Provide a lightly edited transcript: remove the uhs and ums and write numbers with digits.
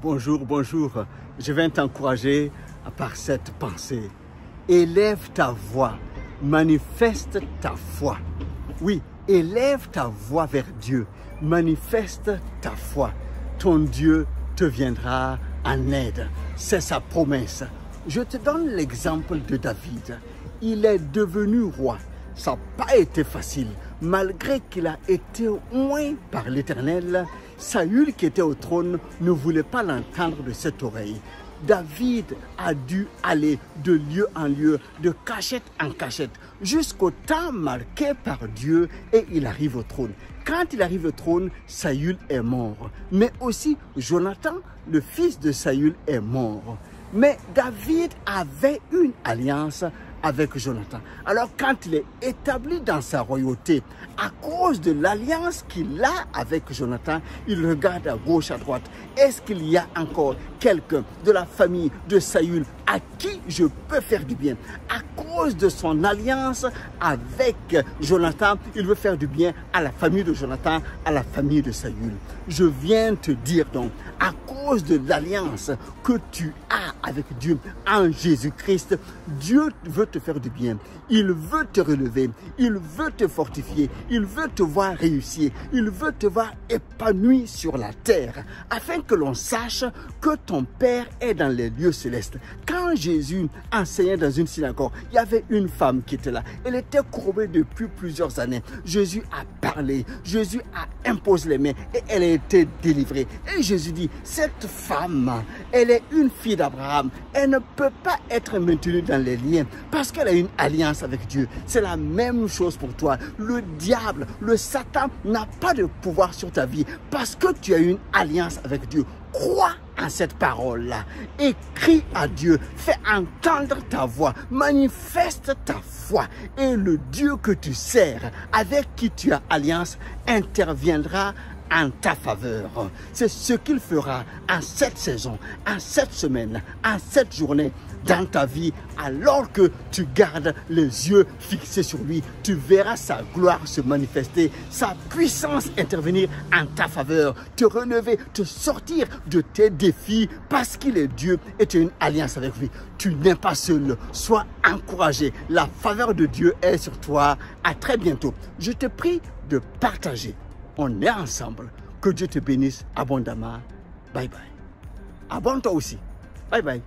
Bonjour, bonjour. Je viens t'encourager par cette pensée. Élève ta voix, manifeste ta foi. Oui, élève ta voix vers Dieu, manifeste ta foi. Ton Dieu te viendra en aide. C'est sa promesse. Je te donne l'exemple de David. Il est devenu roi. Ça n'a pas été facile. Malgré qu'il a été oint par l'Éternel, Saül qui était au trône ne voulait pas l'entendre de cette oreille. David a dû aller de lieu en lieu, de cachette en cachette, jusqu'au temps marqué par Dieu et il arrive au trône. Quand il arrive au trône, Saül est mort. Mais aussi, Jonathan, le fils de Saül, est mort. Mais David avait une alliance avec Jonathan. Alors quand il est établi dans sa royauté, à cause de l'alliance qu'il a avec Jonathan, il regarde à gauche, à droite. Est-ce qu'il y a encore quelqu'un de la famille de Saül à qui je peux faire du bien? À cause de son alliance avec Jonathan, il veut faire du bien à la famille de Jonathan, à la famille de Saül. Je viens te dire donc, à cause de l'alliance que tu as avec Dieu en Jésus-Christ, Dieu veut te faire du bien. Il veut te relever, il veut te fortifier, il veut te voir réussir, il veut te voir épanoui sur la terre, afin que l'on sache que ton Père est dans les lieux célestes. Quand Jésus enseignait dans une synagogue, il y avait une femme qui était là. Elle était courbée depuis plusieurs années. Jésus a parlé, Jésus a imposé les mains et elle a été délivrée. Et Jésus dit, cette femme, elle est une fille d'Abraham. Elle ne peut pas être maintenue dans les liens parce qu'elle a une alliance avec Dieu. C'est la même chose pour toi. Le diable, le Satan n'a pas de pouvoir sur ta vie parce que tu as une alliance avec Dieu. Crois en cette parole-là et crie à Dieu, fais entendre ta voix, manifeste ta foi et le Dieu que tu sers, avec qui tu as alliance, interviendra en ta faveur. C'est ce qu'il fera en cette saison, en cette semaine, en cette journée, dans ta vie, alors que tu gardes les yeux fixés sur lui. Tu verras sa gloire se manifester, sa puissance intervenir en ta faveur, te relever, te sortir de tes défis parce qu'il est Dieu et tu as une alliance avec lui. Tu n'es pas seul, sois encouragé. La faveur de Dieu est sur toi. À très bientôt. Je te prie de partager. On est ensemble. Que Dieu te bénisse abondamment. Bye bye. Abonne-toi aussi. Bye bye.